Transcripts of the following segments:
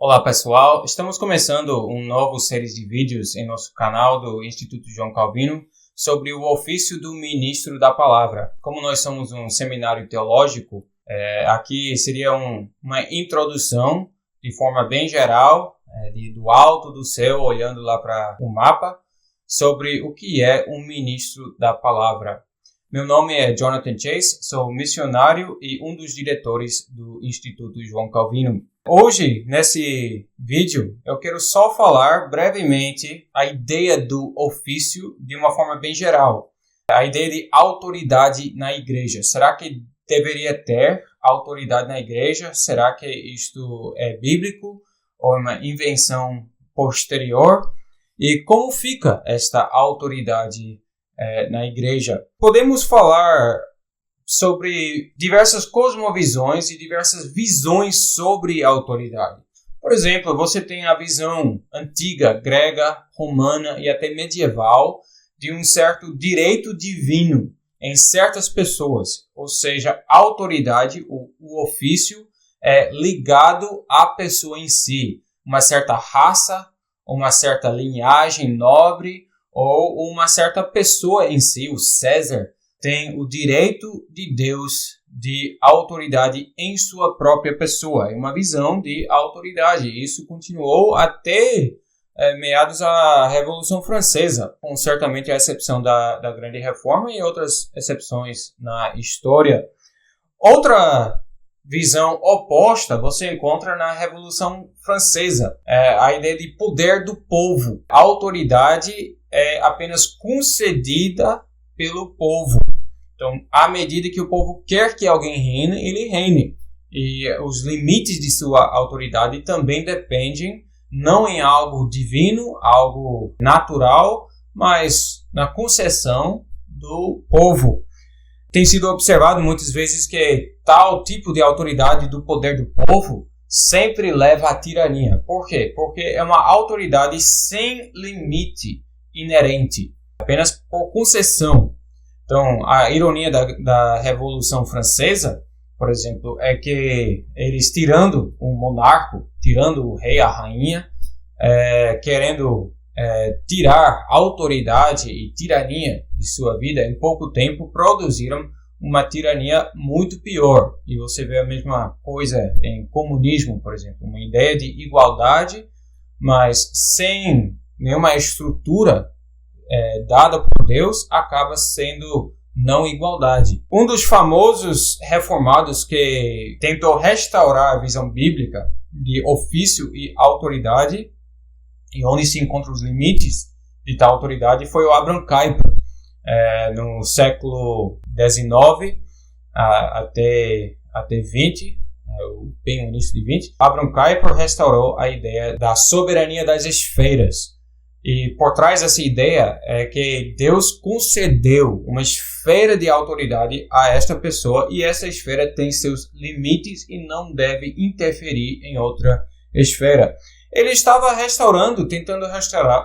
Olá pessoal, estamos começando um novo série de vídeos em nosso canal do Instituto João Calvino sobre o ofício do ministro da palavra. Como nós somos um seminário teológico, aqui seria uma introdução de forma bem geral, do alto do céu, olhando lá para o mapa, sobre o que é um ministro da palavra. Meu nome é Jonathan Chase, sou missionário e um dos diretores do Instituto João Calvino. Hoje, nesse vídeo, eu quero só falar brevemente a ideia do ofício de uma forma bem geral. A ideia de autoridade na igreja. Será que deveria ter autoridade na igreja? Será que isto é bíblico ou é uma invenção posterior? E como fica esta autoridade na igreja? Podemos falar sobre diversas cosmovisões e diversas visões sobre a autoridade. Por exemplo, você tem a visão antiga, grega, romana e até medieval de um certo direito divino em certas pessoas, ou seja, a autoridade, o ofício é ligado à pessoa em si, uma certa raça, uma certa linhagem nobre ou uma certa pessoa em si, o César, tem o direito de Deus de autoridade em sua própria pessoa. É uma visão de autoridade. Isso continuou até meados da Revolução Francesa, com certamente a exceção da Grande Reforma e outras exceções na história. Outra visão oposta você encontra na Revolução Francesa. A ideia de poder do povo. A autoridade é apenas concedida pelo povo. Então, à medida que o povo quer que alguém reine, ele reine. E os limites de sua autoridade também dependem não em algo divino, algo natural, mas na concessão do povo. Tem sido observado muitas vezes que tal tipo de autoridade do poder do povo sempre leva à tirania. Por quê? Porque é uma autoridade sem limite inerente, apenas por concessão. Então, a ironia da Revolução Francesa, por exemplo, é que eles tirando um monarca, tirando o rei, a rainha, querendo tirar autoridade e tirania de sua vida, em pouco tempo produziram uma tirania muito pior. E você vê a mesma coisa em comunismo, por exemplo, uma ideia de igualdade, mas sem nenhuma estrutura dada por Deus, acaba sendo não igualdade. Um dos famosos reformados que tentou restaurar a visão bíblica de ofício e autoridade, e onde se encontram os limites de tal autoridade, foi o Abraham Kuyper. No século XIX até 20, bem no início de 20, Abraham Kuyper restaurou a ideia da soberania das esferas. E por trás dessa ideia é que Deus concedeu uma esfera de autoridade a esta pessoa e essa esfera tem seus limites e não deve interferir em outra esfera. Ele estava tentando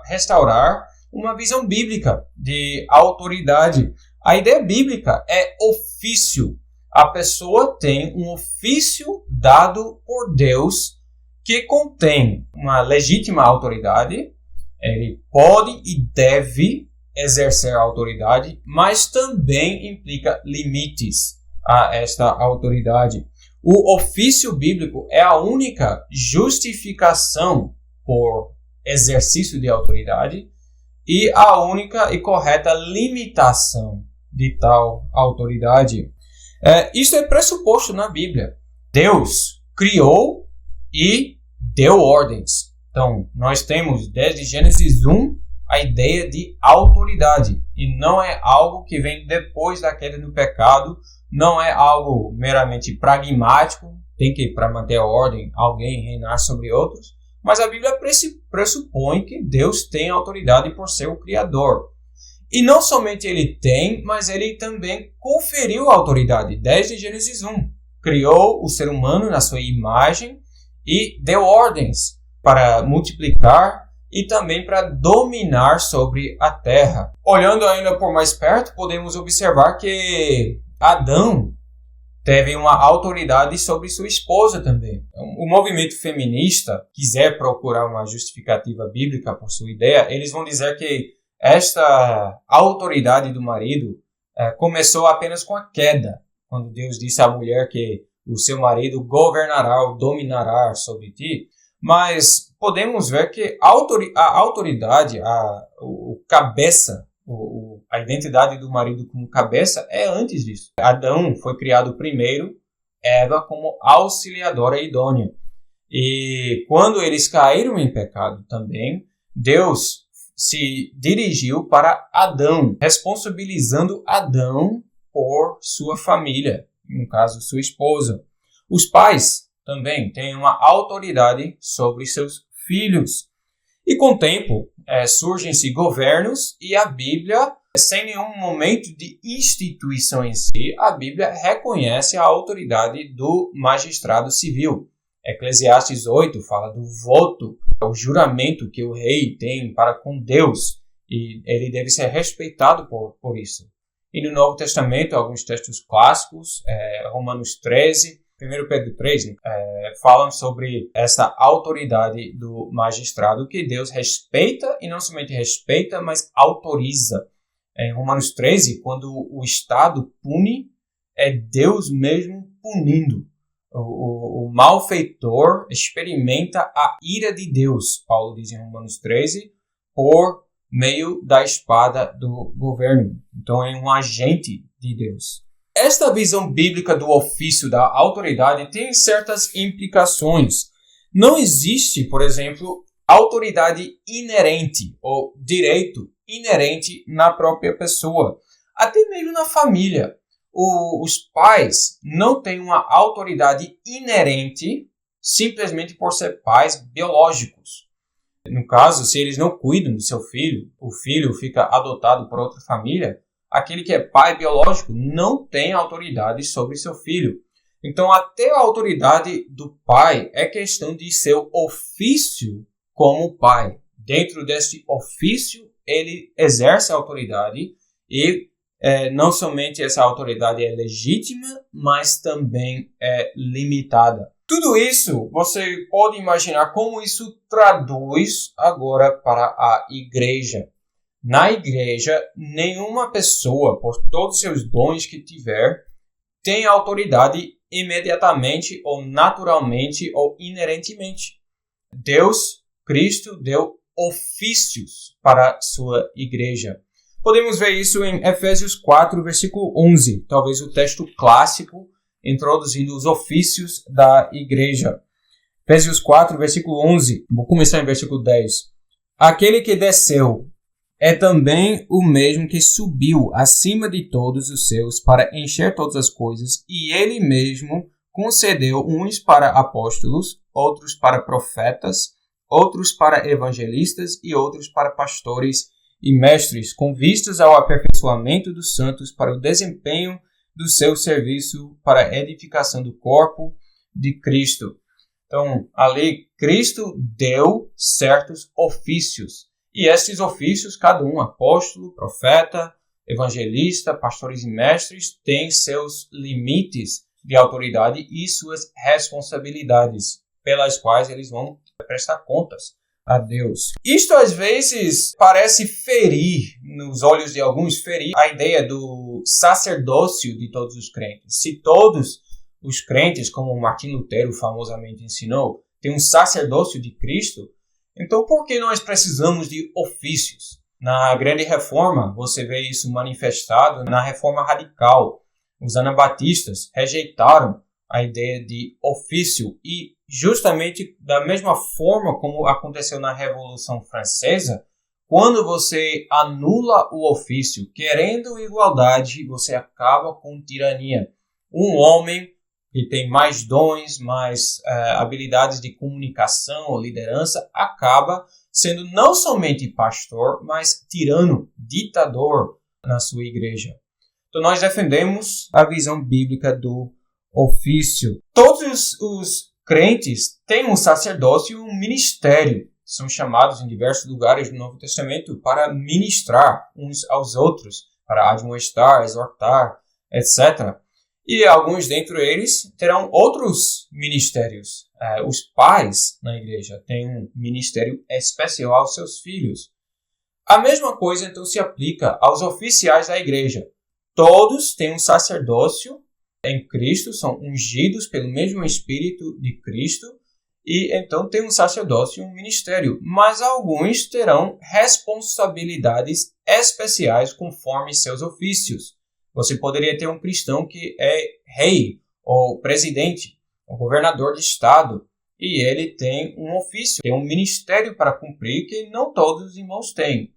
restaurar uma visão bíblica de autoridade. A ideia bíblica é ofício. A pessoa tem um ofício dado por Deus que contém uma legítima autoridade. Ele pode e deve exercer a autoridade, mas também implica limites a esta autoridade. O ofício bíblico é a única justificação por exercício de autoridade e a única e correta limitação de tal autoridade. Isso é pressuposto na Bíblia. Deus criou e deu ordens. Então, nós temos desde Gênesis 1 a ideia de autoridade. E não é algo que vem depois da queda do pecado, não é algo meramente pragmático, tem que, para manter a ordem, alguém reinar sobre outros. Mas a Bíblia pressupõe que Deus tem autoridade por ser o Criador. E não somente ele tem, mas ele também conferiu a autoridade desde Gênesis 1. Criou o ser humano na sua imagem e deu ordens para multiplicar e também para dominar sobre a terra. Olhando ainda por mais perto, podemos observar que Adão teve uma autoridade sobre sua esposa também. O movimento feminista quiser procurar uma justificativa bíblica por sua ideia, eles vão dizer que esta autoridade do marido começou apenas com a queda, quando Deus disse à mulher que o seu marido governará ou dominará sobre ti. Mas podemos ver que a autoridade, o cabeça, a identidade do marido como cabeça é antes disso. Adão foi criado primeiro, Eva como auxiliadora idônea. E quando eles caíram em pecado também, Deus se dirigiu para Adão, responsabilizando Adão por sua família, no caso, sua esposa. Os pais também têm uma autoridade sobre seus filhos. E com o tempo, surgem-se governos e a Bíblia, sem nenhum momento de instituição em si, a Bíblia reconhece a autoridade do magistrado civil. Eclesiastes 8 fala do voto, o juramento que o rei tem para com Deus, e ele deve ser respeitado por isso. E no Novo Testamento, alguns textos clássicos, Romanos 13, 1 Pedro 3, falam sobre essa autoridade do magistrado que Deus respeita, e não somente respeita, mas autoriza. Em Romanos 13, quando o Estado pune, é Deus mesmo punindo. O malfeitor experimenta a ira de Deus, Paulo diz em Romanos 13, por meio da espada do governo. Então é um agente de Deus. Esta visão bíblica do ofício da autoridade tem certas implicações. Não existe, por exemplo, autoridade inerente ou direito inerente na própria pessoa, até mesmo na família. Os pais não têm uma autoridade inerente simplesmente por ser pais biológicos. No caso, se eles não cuidam do seu filho, o filho fica adotado por outra família, aquele que é pai biológico não tem autoridade sobre seu filho. Então, até a autoridade do pai é questão de seu ofício como pai. Dentro deste ofício, ele exerce a autoridade e não somente essa autoridade é legítima, mas também é limitada. Tudo isso, você pode imaginar como isso traduz agora para a igreja. Na igreja, nenhuma pessoa, por todos os seus dons que tiver, tem autoridade imediatamente ou naturalmente ou inerentemente. Deus, Cristo, deu ofícios para sua igreja. Podemos ver isso em Efésios 4, versículo 11, talvez o texto clássico introduzindo os ofícios da igreja. Efésios 4, versículo 11, vou começar em versículo 10. Aquele que desceu é também o mesmo que subiu acima de todos os seus para encher todas as coisas, e ele mesmo concedeu uns para apóstolos, outros para profetas, outros para evangelistas e outros para pastores e mestres, com vistas ao aperfeiçoamento dos santos para o desempenho do seu serviço para a edificação do corpo de Cristo. Então, ali, Cristo deu certos ofícios. E esses ofícios, cada um, apóstolo, profeta, evangelista, pastores e mestres, têm seus limites de autoridade e suas responsabilidades, pelas quais eles vão prestar contas a Deus. Isto às vezes parece ferir, nos olhos de alguns, ferir a ideia do sacerdócio de todos os crentes. Se todos os crentes, como Martim Lutero famosamente ensinou, têm um sacerdócio de Cristo, então por que nós precisamos de ofícios? Na Grande Reforma, você vê isso manifestado na Reforma Radical. Os anabatistas rejeitaram a ideia de ofício e justamente da mesma forma como aconteceu na Revolução Francesa, quando você anula o ofício querendo igualdade, você acaba com tirania. Um homem que tem mais dons, mais habilidades de comunicação ou liderança, acaba sendo não somente pastor, mas tirano, ditador na sua igreja. Então nós defendemos a visão bíblica do ofício. Todos os crentes têm um sacerdócio e um ministério. São chamados em diversos lugares do Novo Testamento para ministrar uns aos outros, para admoestar, exortar, etc. E alguns dentre eles terão outros ministérios. Os pais na igreja têm um ministério especial aos seus filhos. A mesma coisa, então, se aplica aos oficiais da igreja. Todos têm um sacerdócio em Cristo, são ungidos pelo mesmo Espírito de Cristo, e então têm um sacerdócio e um ministério. Mas alguns terão responsabilidades especiais conforme seus ofícios. Você poderia ter um cristão que é rei, ou presidente, ou governador de estado, e ele tem um ofício, tem um ministério para cumprir que não todos os irmãos têm.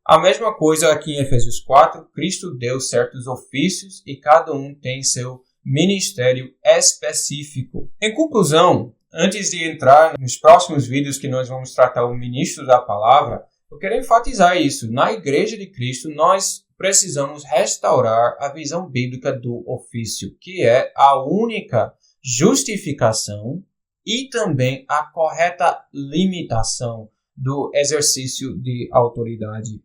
A mesma coisa aqui em Efésios 4, Cristo deu certos ofícios e cada um tem seu ministério específico. Em conclusão, antes de entrar nos próximos vídeos que nós vamos tratar o ministro da palavra, eu quero enfatizar isso. Na Igreja de Cristo, nós precisamos restaurar a visão bíblica do ofício, que é a única justificação e também a correta limitação do exercício de autoridade.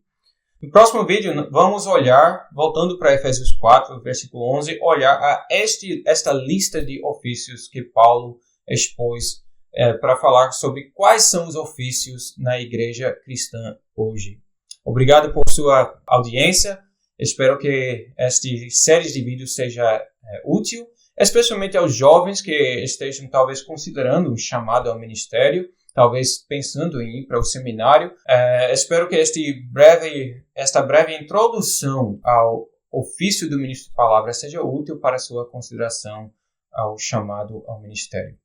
No próximo vídeo, vamos olhar, voltando para Efésios 4, versículo 11, olhar a esta lista de ofícios que Paulo expôs para falar sobre quais são os ofícios na igreja cristã hoje. Obrigado por sua audiência. Espero que esta série de vídeos seja útil, especialmente aos jovens que estejam talvez considerando um chamado ao ministério, talvez pensando em ir para o seminário. Espero que esta breve introdução ao ofício do ministro da palavra seja útil para a sua consideração ao chamado ao ministério.